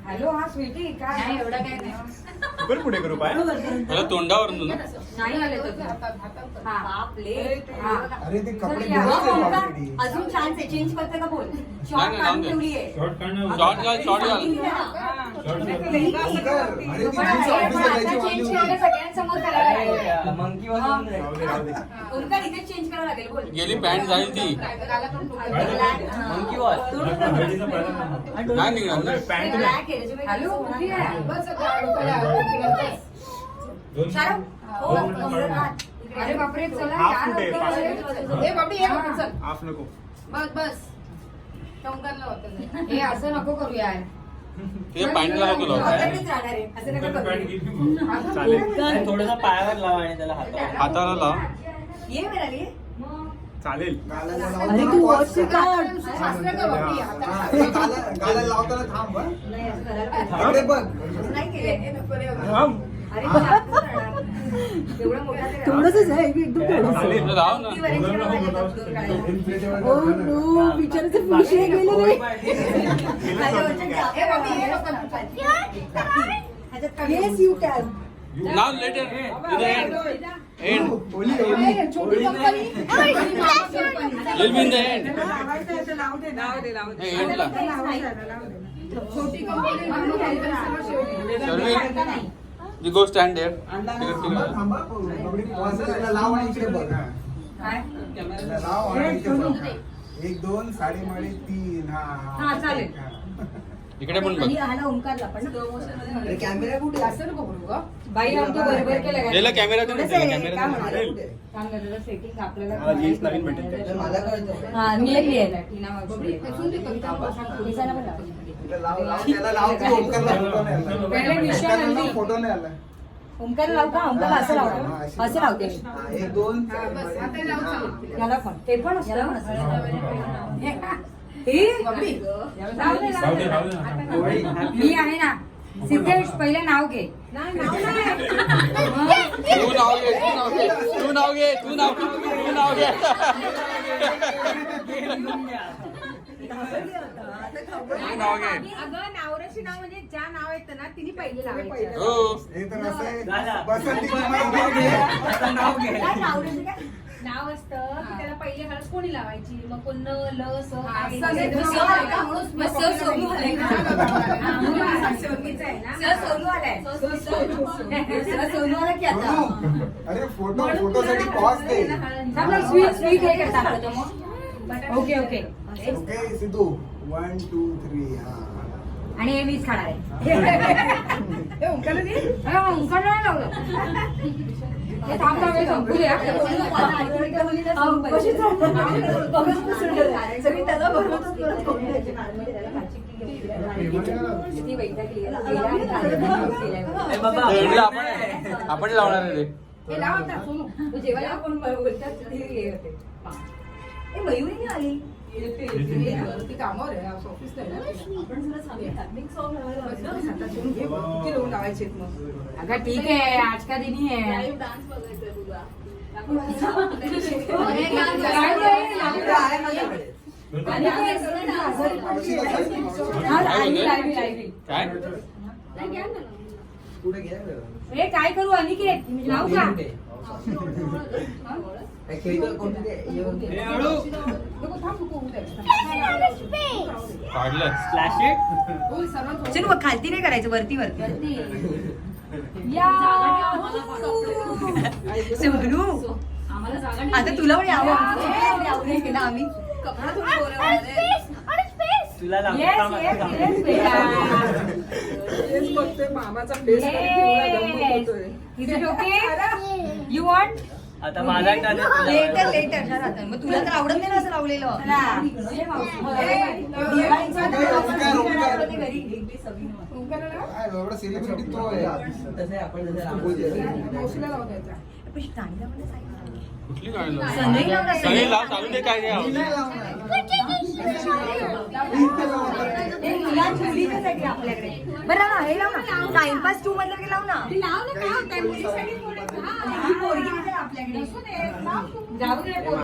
Hello हा स्वीटी काय एवढं काय नाही पुढे करू पाय तोंडावरून नाही आले अरे ते कपडे अजून छान चेंज करते का बोल शॉर्ट काढून ठेवली आहे सगळ्यांसमोर करायला लागेल इथे चेंज करावं लागेल बोल गेली पॅन्ट झाली ती नाही निघणार हॅलो अरे बापरे चला हाफ नको बस हे असं नको करू यार ते पॅन्टला नको लावू. थोडस पायावर लावा आणि त्याला हाताला लाव. ये मिळाली चालेल. अरे तू वॉशची काढ. गाला लावताना थांब बघ. नाही केले अरे थोडंसंच आहे एकदम चालेल. लाव ना. विचारायचं विषय गेले रे yes you can Now later to the end. छोटी company You'll be in the end. Hey, end ला. छोटी company You go stand there. थांबा. लाव आणि इकडे बघ. लाव आणि इकडे बघ. 1 2 साडी माडी 3 हा चालेल इकडे पण बघ. ओंकारला पण कॅमेरा कुठे असं नको बोलू ग बाई आमचं बरोबर केलं याला कॅमेरा दे ना, त्याला कॅमेरा दे ना. सेटिंग आपल्याला नवीन भेटेल त्याच्यात. मला कळतं. हा निघली आहे टीना मावशी त्याला लाव की ओंकारला फोटो नाही आला. ओंकार लाव का ओंकार असं लाव असं लावते 1 2 याला पण ते पण असतं मी आहे ना सिद्धेश पहिले नाव घे तू नाव घे. तू नाव घे. अगं नावराशी नाव म्हणजे ज्या नाव आहेत ना तिने पहिले लावायचे हो. हे तर असं आहे. झाला. बसंती नाव घे नाव असतं की त्याला पहिले हळद कोणी लावायची मग कोण ल स सोनू आला की आता अरे फोटोसाठी पॉज दे. स्वीट हे करता ओके ओके ओके सिद्धू 1 2 3 हा आणि हे मीच खाणार आहे ओंकारला दे. ओंकार नाही लावलं हे थांब थांब हे संपूया. सगळी त्याला बरोबरच परत करून द्यायची. किती वैतागली आहे. आपण लावणार आहे रे. हे लाव आता सोनू. तू जेव्हा जेव्हा कोण बोलतात ते हे होते. ए मयुरी नाही आली ती कामावर आहे ऑफिसला किती लोक लावायचे मग अगं ठीक है आज का दिन ही है काय पुढे घ्या. हे काय करू अनिकेत लावू का काढलं. चल मग खालती नाही करायचं वरती वरती सोनू आता तुला पण यावं ना आम्ही तुला मामाचा यू वॉन्ट आता माझा लेटर लेटर मग तुला तर आवडत नाही ना असं लावलेलं एवढा सेलिब्रिटी तो आहे. मावशीला लावून द्यायचा कुठली गाणी लावू? सगळी लाव. चालू दे काय घ्या. आपल्याकडे बरं हे लाव ना टाइमपास 2 मधलं लाव ना लाव ना आपल्याकडे जाऊ दे